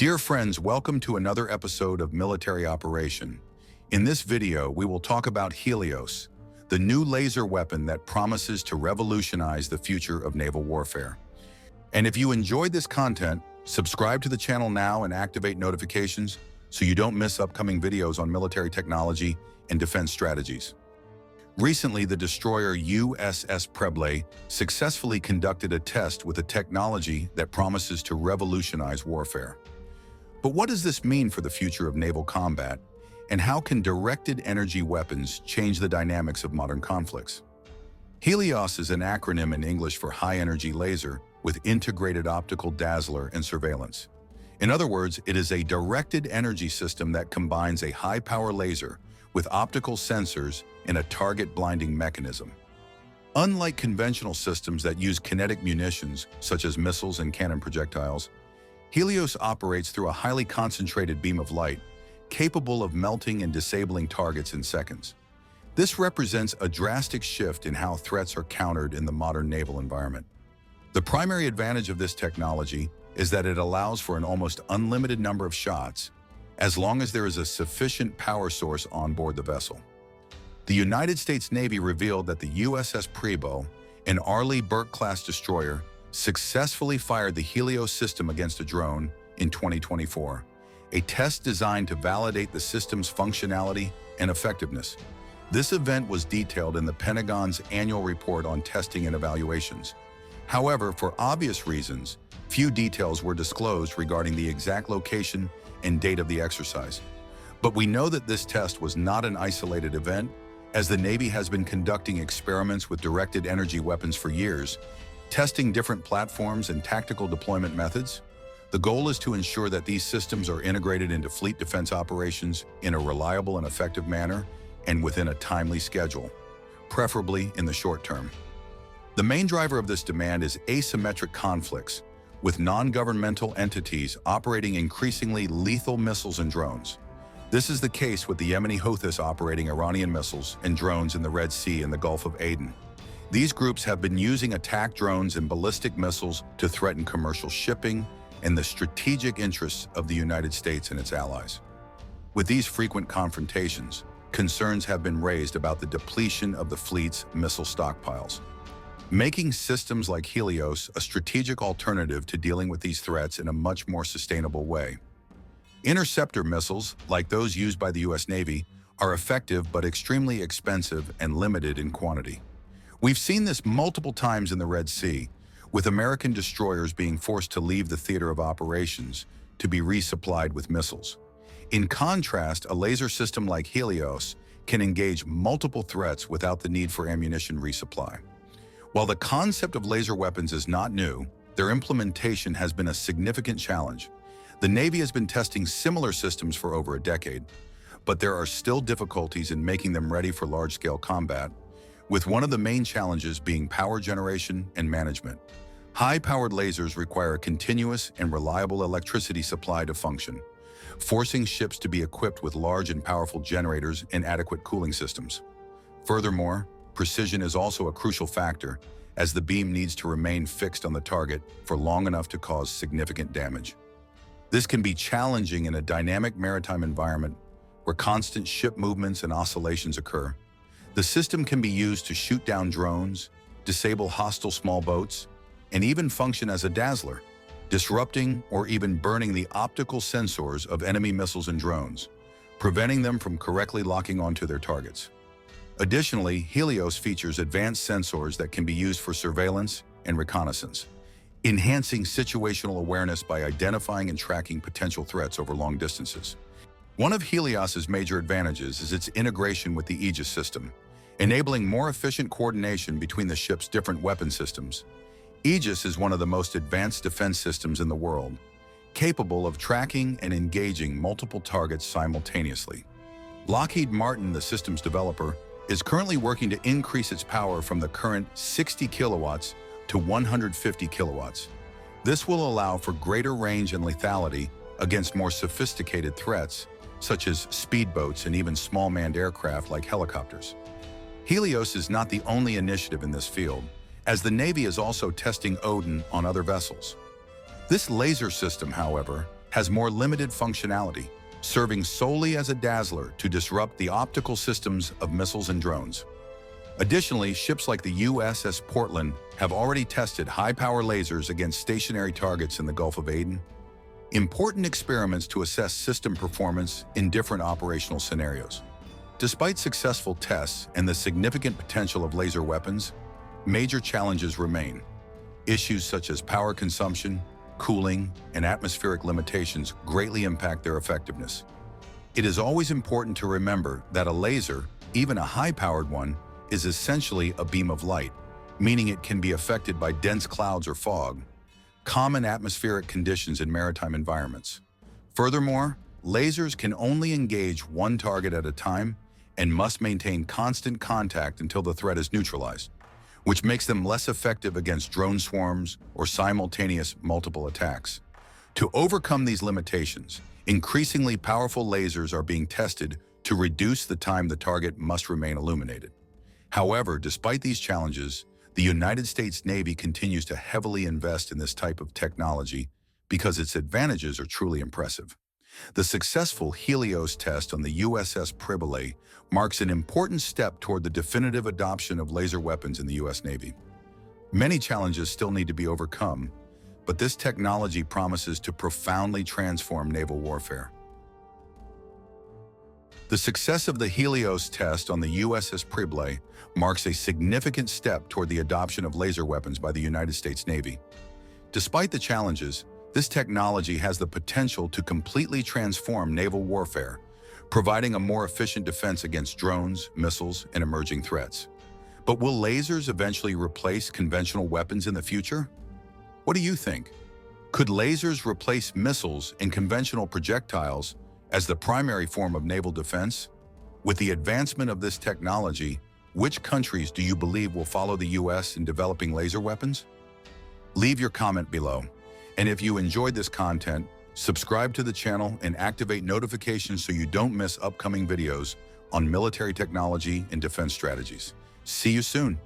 Dear friends, welcome to another episode of Military Operation. In this video, we will talk about Helios, the new laser weapon that promises to revolutionize the future of naval warfare. And if you enjoyed this content, subscribe to the channel now and activate notifications so you don't miss upcoming videos on military technology and defense strategies. Recently, the destroyer USS Preble successfully conducted a test with a technology that promises to revolutionize warfare. But what does this mean for the future of naval combat, and how can directed energy weapons change the dynamics of modern conflicts? Helios is an acronym in English for high-energy laser with integrated optical dazzler and surveillance. In other words, it is a directed energy system that combines a high-power laser with optical sensors and a target blinding mechanism. Unlike conventional systems that use kinetic munitions, such as missiles and cannon projectiles, Helios operates through a highly concentrated beam of light, capable of melting and disabling targets in seconds. This represents a drastic shift in how threats are countered in the modern naval environment. The primary advantage of this technology is that it allows for an almost unlimited number of shots, as long as there is a sufficient power source on board the vessel. The United States Navy revealed that the USS Preble, an Arleigh Burke-class destroyer, successfully fired the Helios system against a drone in 2024, a test designed to validate the system's functionality and effectiveness. This event was detailed in the Pentagon's annual report on testing and evaluations. However, for obvious reasons, few details were disclosed regarding the exact location and date of the exercise. But we know that this test was not an isolated event, as the Navy has been conducting experiments with directed energy weapons for years, testing different platforms and tactical deployment methods. The goal is to ensure that these systems are integrated into fleet defense operations in a reliable and effective manner and within a timely schedule, preferably in the short term. The main driver of this demand is asymmetric conflicts, with non-governmental entities operating increasingly lethal missiles and drones. This is the case with the Yemeni Houthis operating Iranian missiles and drones in the Red Sea and the Gulf of Aden. These groups have been using attack drones and ballistic missiles to threaten commercial shipping and the strategic interests of the United States and its allies. With these frequent confrontations, concerns have been raised about the depletion of the fleet's missile stockpiles, making systems like Helios a strategic alternative to dealing with these threats in a much more sustainable way. Interceptor missiles, like those used by the U.S. Navy, are effective but extremely expensive and limited in quantity. We've seen this multiple times in the Red Sea, with American destroyers being forced to leave the theater of operations to be resupplied with missiles. In contrast, a laser system like Helios can engage multiple threats without the need for ammunition resupply. While the concept of laser weapons is not new, their implementation has been a significant challenge. The Navy has been testing similar systems for over a decade, but there are still difficulties in making them ready for large-scale combat, with one of the main challenges being power generation and management. High-powered lasers require a continuous and reliable electricity supply to function, forcing ships to be equipped with large and powerful generators and adequate cooling systems. Furthermore, precision is also a crucial factor, as the beam needs to remain fixed on the target for long enough to cause significant damage. This can be challenging in a dynamic maritime environment where constant ship movements and oscillations occur. The system can be used to shoot down drones, disable hostile small boats, and even function as a dazzler, disrupting or even burning the optical sensors of enemy missiles and drones, preventing them from correctly locking onto their targets. Additionally, Helios features advanced sensors that can be used for surveillance and reconnaissance, enhancing situational awareness by identifying and tracking potential threats over long distances. One of Helios's major advantages is its integration with the Aegis system, enabling more efficient coordination between the ship's different weapon systems. Aegis is one of the most advanced defense systems in the world, capable of tracking and engaging multiple targets simultaneously. Lockheed Martin, the system's developer, is currently working to increase its power from the current 60 kilowatts to 150 kilowatts. This will allow for greater range and lethality against more sophisticated threats, such as speedboats and even small manned aircraft like helicopters. Helios is not the only initiative in this field, as the Navy is also testing Odin on other vessels. This laser system, however, has more limited functionality, serving solely as a dazzler to disrupt the optical systems of missiles and drones. Additionally, ships like the USS Portland have already tested high-power lasers against stationary targets in the Gulf of Aden. Important experiments to assess system performance in different operational scenarios. Despite successful tests and the significant potential of laser weapons, major challenges remain. Issues such as power consumption, cooling, and atmospheric limitations greatly impact their effectiveness. It is always important to remember that a laser, even a high-powered one, is essentially a beam of light, meaning it can be affected by dense clouds or fog, common atmospheric conditions in maritime environments. Furthermore, lasers can only engage one target at a time and must maintain constant contact until the threat is neutralized, which makes them less effective against drone swarms or simultaneous multiple attacks. To overcome these limitations, increasingly powerful lasers are being tested to reduce the time the target must remain illuminated. However, despite these challenges, the United States Navy continues to heavily invest in this type of technology because its advantages are truly impressive. The successful Helios test on the USS Pribble marks an important step toward the definitive adoption of laser weapons in the U.S. Navy. Many challenges still need to be overcome, but this technology promises to profoundly transform naval warfare. The success of the Helios test on the USS Pribble marks a significant step toward the adoption of laser weapons by the United States Navy. Despite the challenges, this technology has the potential to completely transform naval warfare, providing a more efficient defense against drones, missiles, and emerging threats. But will lasers eventually replace conventional weapons in the future? What do you think? Could lasers replace missiles and conventional projectiles as the primary form of naval defense? With the advancement of this technology, which countries do you believe will follow the U.S. in developing laser weapons? Leave your comment below. And if you enjoyed this content, subscribe to the channel and activate notifications so you don't miss upcoming videos on military technology and defense strategies. See you soon.